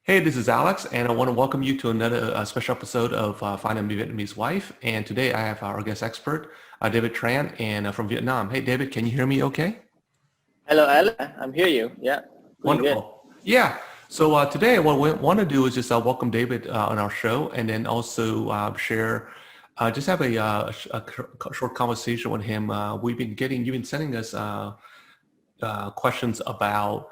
Hey, this is Alex, and I want to welcome you to another special episode of Finding a Vietnamese Wife. And today I have our guest expert, David Tran, and from Vietnam. Hey, David, can you hear me okay? Hello, Alex. I'm hear you. Yeah, doing good. Wonderful. Yeah. So today what we want to do is just welcome David on our show and then also share, just have a short conversation with him. You've been sending us questions about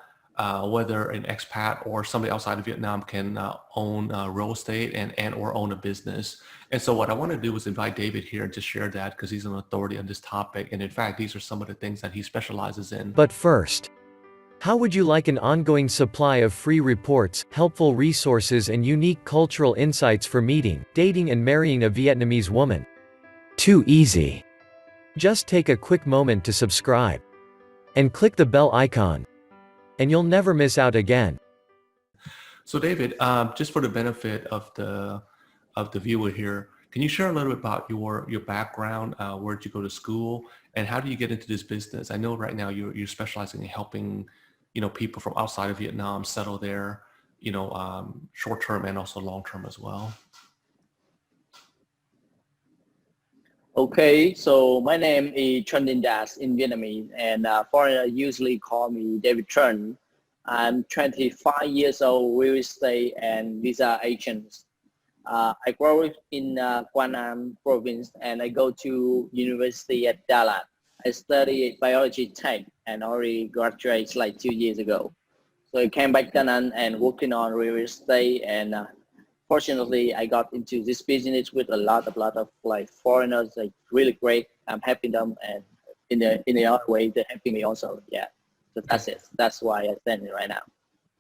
whether an expat or somebody outside of Vietnam can own real estate and or own a business. And so what I want to do is invite David here and just share that because he's an authority on this topic. And in fact, these are some of the things that he specializes in. But first, how would you like an ongoing supply of free reports, helpful resources and unique cultural insights for meeting, dating and marrying a Vietnamese woman? Too easy. Just take a quick moment to subscribe. And click the bell icon. And you'll never miss out again. So David, just for the benefit of the viewer here, can you share a little bit about your background? Where did you go to school, and how do you get into this business? I know right now you're specializing in helping, people from outside of Vietnam settle there, short term and also long term as well. Okay, so my name is Tran Das in Vietnamese, and foreigners usually call me David Tran. I'm 25 years old, real estate and visa agent. I grew up in Quang Nam province, and I go to university at Dalat. I studied biology tech and already graduated like 2 years ago. So I came back then and working on real estate, and fortunately I got into this business with a lot of like foreigners, like really great. I'm helping them, and in the other way they're helping me also. Yeah. So that's it. That's why I stand it right now.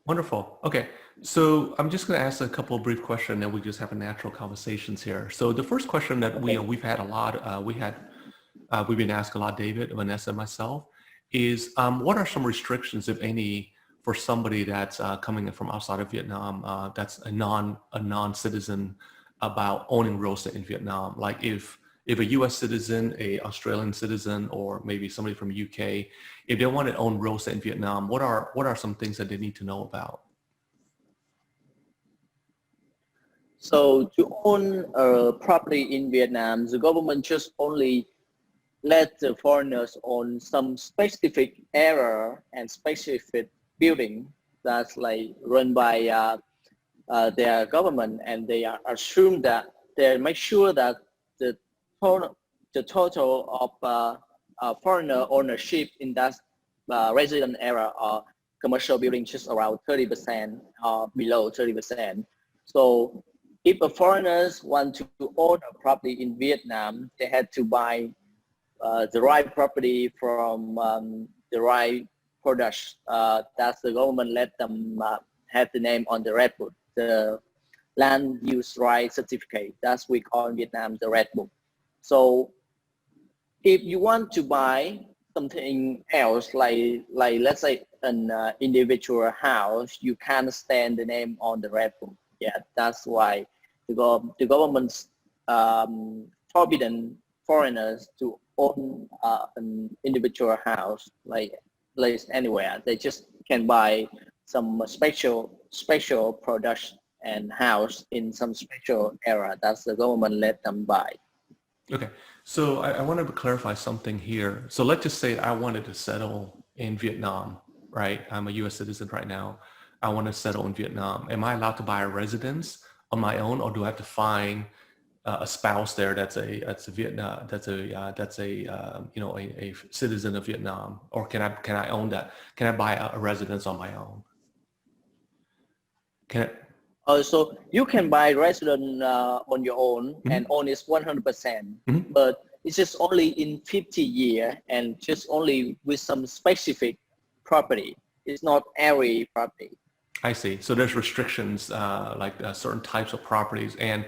Wonderful. Okay. So I'm just going to ask a couple of brief questions and we just have a natural conversations here. So the first question that we've had a lot, we've been asked a lot, David, Vanessa, and myself, is what are some restrictions, if any, for somebody that's coming in from outside of Vietnam, that's a non-citizen about owning real estate in Vietnam? Like if a U.S. citizen, a Australian citizen, or maybe somebody from UK, if they want to own real estate in Vietnam, what are some things that they need to know about? So to own a property in Vietnam, the government just only let the foreigners own some specific area and specific building that's like run by their government, and they are assume that they make sure that the total of foreigner ownership in that resident area or commercial building just around 30% or below 30%. So if a foreigners want to own a property in Vietnam, they had to buy the right property from the right products. That's the government let them have the name on the red book, the land use right certificate. That's we call in Vietnam the red book. So if you want to buy something else, like let's say an individual house, you can't stand the name on the red book. Yeah, that's why the government's forbidden foreigners to own an individual house like anywhere. They just can buy some special products and house in some special area. That's the government let them buy. Okay, so I wanted to clarify something here. So let's just say I wanted to settle in Vietnam, right? I'm a U.S. citizen right now. I want to settle in Vietnam. Am I allowed to buy a residence on my own, or do I have to find a spouse there that's a Vietnam a citizen of Vietnam, or can I own that? Can I buy a residence on my own? Can So you can buy resident on your own and own it 100%, but it's just only in 50 years and just only with some specific property. It's not every property. I see. So there's restrictions like certain types of properties, and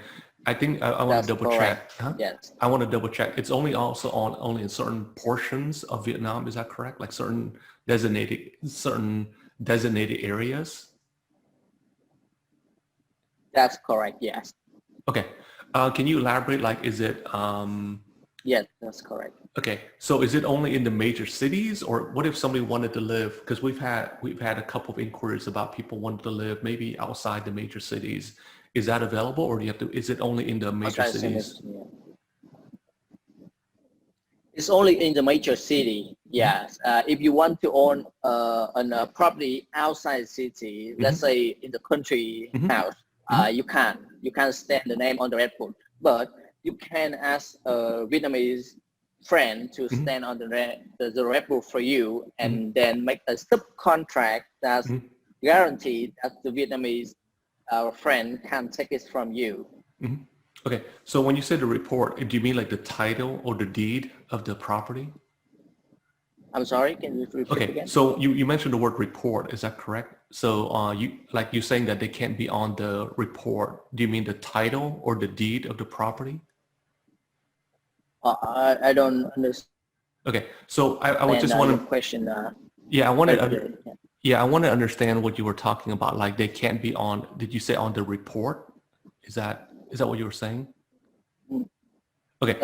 I think I want to double check. Huh? Yes. I want to double check. It's only also only in certain portions of Vietnam. Is that correct? Like certain designated areas. That's correct. Yes. Okay. Can you elaborate? Like, is it? Yes, that's correct. Okay, so is it only in the major cities, or what if somebody wanted to live? Because we've had a couple of inquiries about people wanting to live maybe outside the major cities. Is that available, or do you have to? Is it only in the major Outside cities? cities, yeah. It's only in the major city. Yes. If you want to own a property outside the city, let's say in the country Mm-hmm. house, Mm-hmm. you can stand the name on the red book, but you can ask a Vietnamese friend to Mm-hmm. stand on the red book for you, and Mm-hmm. then make a subcontract that's Mm-hmm. guaranteed that the Vietnamese friend can take it from you. Mm-hmm. Okay, so when you say the report, do you mean like the title or the deed of the property? I'm sorry, can you repeat Okay, again? so you mentioned the word report, is that correct? So you're saying that they can't be on the report. Do you mean the title or the deed of the property? I don't understand Okay, so I would just want your to, question. yeah, Very clearly. yeah, I want to understand what you were talking about. Like they can't be on, did you say on the report? Is that what you were saying? Okay,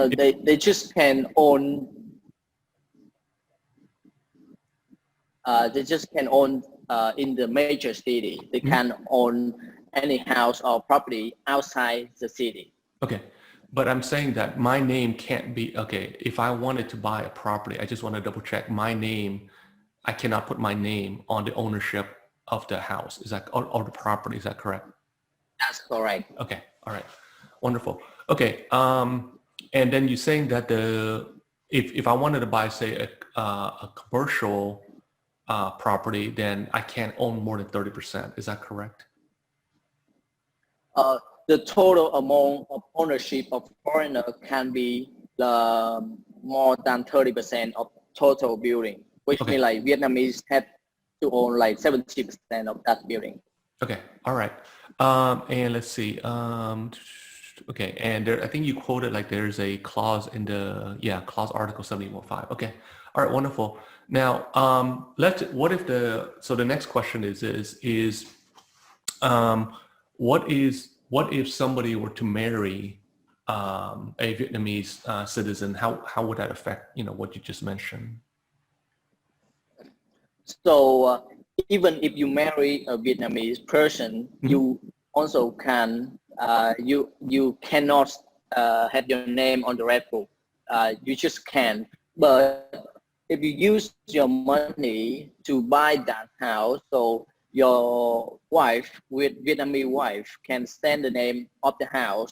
They just can own. They just can own in the major city. They can own any house or property outside the city. okay. But I'm saying that my name can't be, okay, if I wanted to buy a property, I just want to double check my name. I cannot put my name on the ownership of the house. Is that, or the property, is that correct? That's correct. Okay, all right, wonderful. Okay, and then you're saying that if I wanted to buy, say, a commercial property, then I can't own more than 30%. Is that correct? The total amount of ownership of foreigner can be more than 30% of total building, which Okay. means like Vietnamese have to own like 70% of that building. Okay, all right. And let's see. Okay, and there, I think you quoted like there's a clause in the, yeah, clause article 71.5. Okay, all right, wonderful. Now, what if so the next question is what if somebody were to marry a Vietnamese citizen? How would that affect, what you just mentioned? So even if you marry a Vietnamese person, you also can you cannot have your name on the red book. You just can. But if you use your money to buy that house, so your wife, with Vietnamese wife, can stand the name of the house,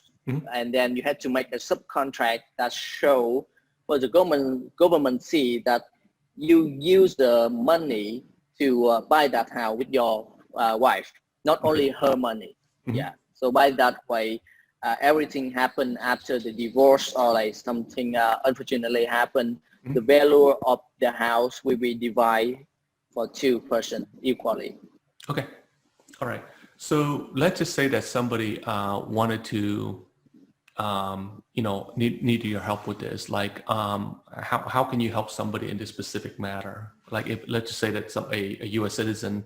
and then you have to make a subcontract that show for the government see that you use the money to buy that house with your wife, not only her money. Yeah. So by that way, everything happened after the divorce or like something unfortunately happened. The value of the house will be divided for two persons equally. Okay. All right. So let's just say that somebody wanted to, need your help with this. Like, how can you help somebody in this specific matter? Like, if let's just say that a U.S. citizen,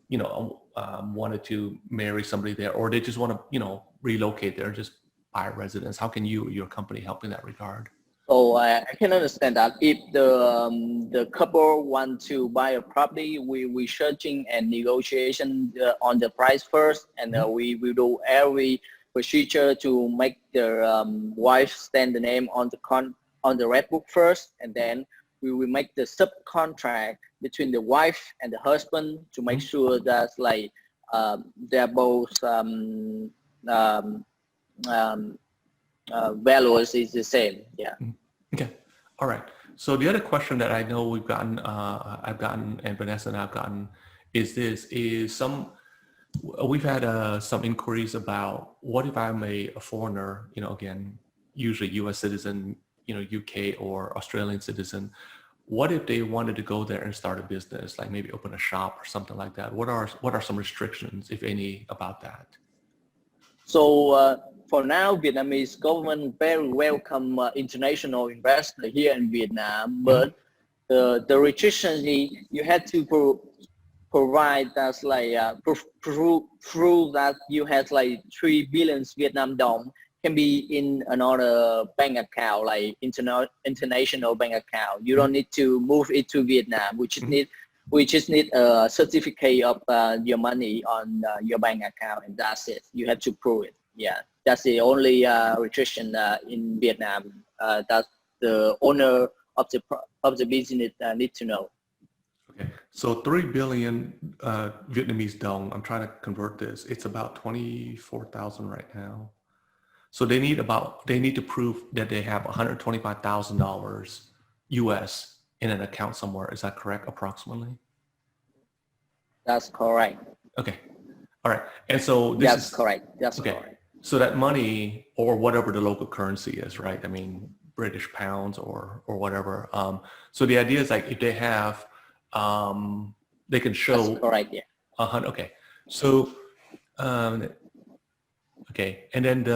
wanted to marry somebody there, or they just want to, relocate there, just buy a residence. How can your company help in that regard? So I can understand that if the couple want to buy a property, we searching and negotiation on the price first, and we will do every procedure to make their wife stand the name on the red book first, and then we will make the subcontract between the wife and the husband to make sure that like they're both values is the same. Yeah. Okay. All right. So the other question that I know I've gotten, and Vanessa and I've gotten, is we've had some inquiries about what if I'm a foreigner, again, usually U.S. citizen, UK or Australian citizen. What if they wanted to go there and start a business, like maybe open a shop or something like that? What are some restrictions, if any, about that? So for now, Vietnamese government very welcome international investor here in Vietnam, but the restrictions you had to provide that's like prove that you had like 3 billion Vietnam dong can be in another bank account, like international bank account. You don't need to move it to Vietnam. We just need a certificate of your money on your bank account, and that's it. You have to prove it. Yeah, that's the only restriction in Vietnam that the owner of the business need to know. Okay, so 3 billion Vietnamese dong. I'm trying to convert this. It's about 24,000 right now. So they need to prove that they have $125,000 US in an account somewhere. Is that correct, approximately? That's correct. Okay, all right. And so That's correct. That's okay. correct. So that money, or whatever the local currency is, right? I mean, British pounds or whatever. So the idea is like if they have, they can show. That's correct. Yeah. 100. Okay. So, okay. And then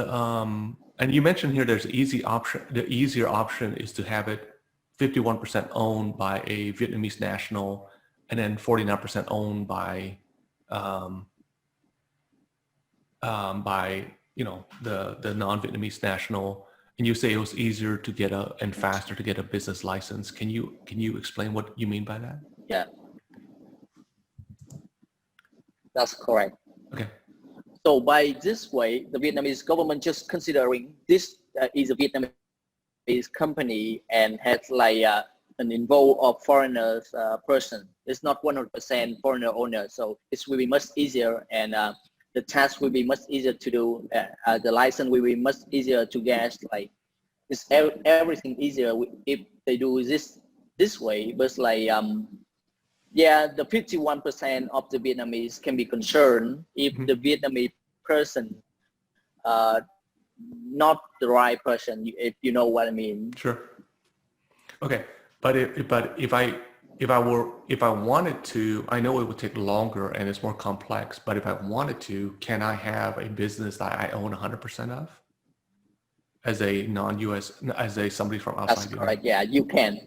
and you mentioned here there's an easy option. The easier option is to have it 51% owned by a Vietnamese national, and then 49% owned by the non-Vietnamese national. And you say it was easier to get and faster to get a business license. Can you explain what you mean by that? Yeah. That's correct. Okay. So by this way, the Vietnamese government just considering this is a Vietnamese company and has like an involved of foreigners person. It's not 100% foreigner owner, so it will be much easier, and the task will be much easier to do. The license will be much easier to get. Like it's everything easier if they do this way. But like yeah, the 51% of the Vietnamese can be concerned if the Vietnamese person not the right person, if you know what I mean. Sure. Okay, but if I wanted to, I know it would take longer and it's more complex. But if I wanted to, can I have a business that I own 100% of, as a non-U.S. as somebody from outside? That's correct. Yeah, you can.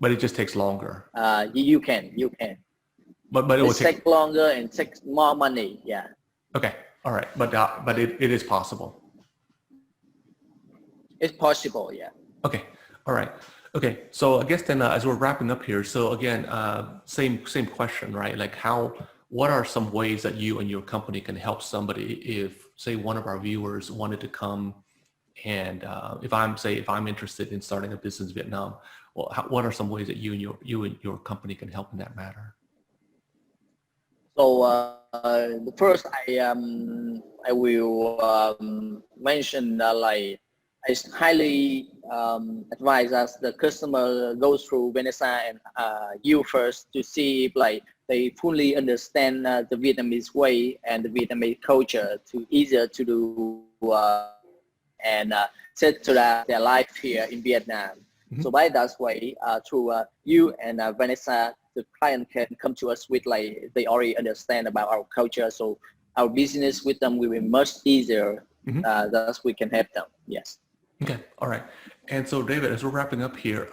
But it just takes longer. You can. But it would take longer and takes more money. Yeah. Okay. All right. But it is possible. It's possible. Yeah. Okay. All right. Okay. So I guess then as we're wrapping up here, so again, same question, right? Like what are some ways that you and your company can help somebody if, say, one of our viewers wanted to come and if I'm interested in starting a business in Vietnam, well, what are some ways that you and your company can help in that matter? So the first I will mention like I highly advise us the customer goes through Vanessa and you first to see if like they fully understand the Vietnamese way and the Vietnamese culture to easier to do and set to their life here in Vietnam. So by that way, through you and Vanessa, the client can come to us with like they already understand about our culture. So our business with them will be much easier. Thus we can help them. Yes. Okay. All right. And so David, as we're wrapping up here,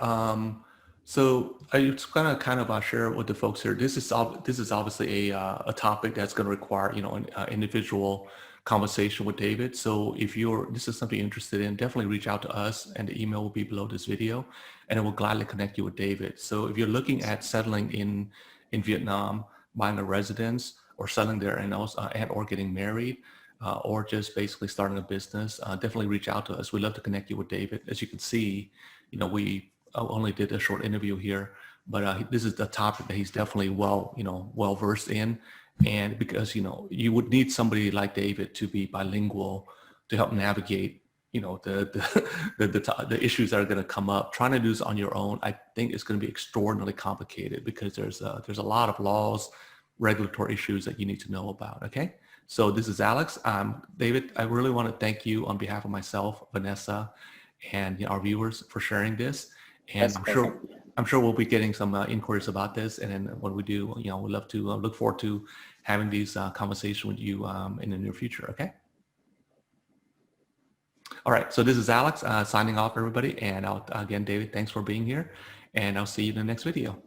so I just gonna kind of share with the folks here. This is obviously a topic that's going to require an individual conversation with David. So if this is something you're interested in, definitely reach out to us, and the email will be below this video, and it will gladly connect you with David. So if you're looking at settling in Vietnam, buying a residence, or settling there and also or getting married, or just basically starting a business, definitely reach out to us. We'd love to connect you with David. As you can see, we only did a short interview here, but this is the topic that he's definitely well versed in. And because, you would need somebody like David to be bilingual to help navigate, the issues that are going to come up. Trying to do this on your own, I think it's going to be extraordinarily complicated because there's a lot of laws, regulatory issues that you need to know about. Okay. So this is Alex. David, I really want to thank you on behalf of myself, Vanessa, and our viewers for sharing this. And I'm sure we'll be getting some inquiries about this. And then when we do, we'd love to look forward to having these conversations with you in the near future. Okay. All right. So this is Alex signing off, everybody. And again, David, thanks for being here. And I'll see you in the next video.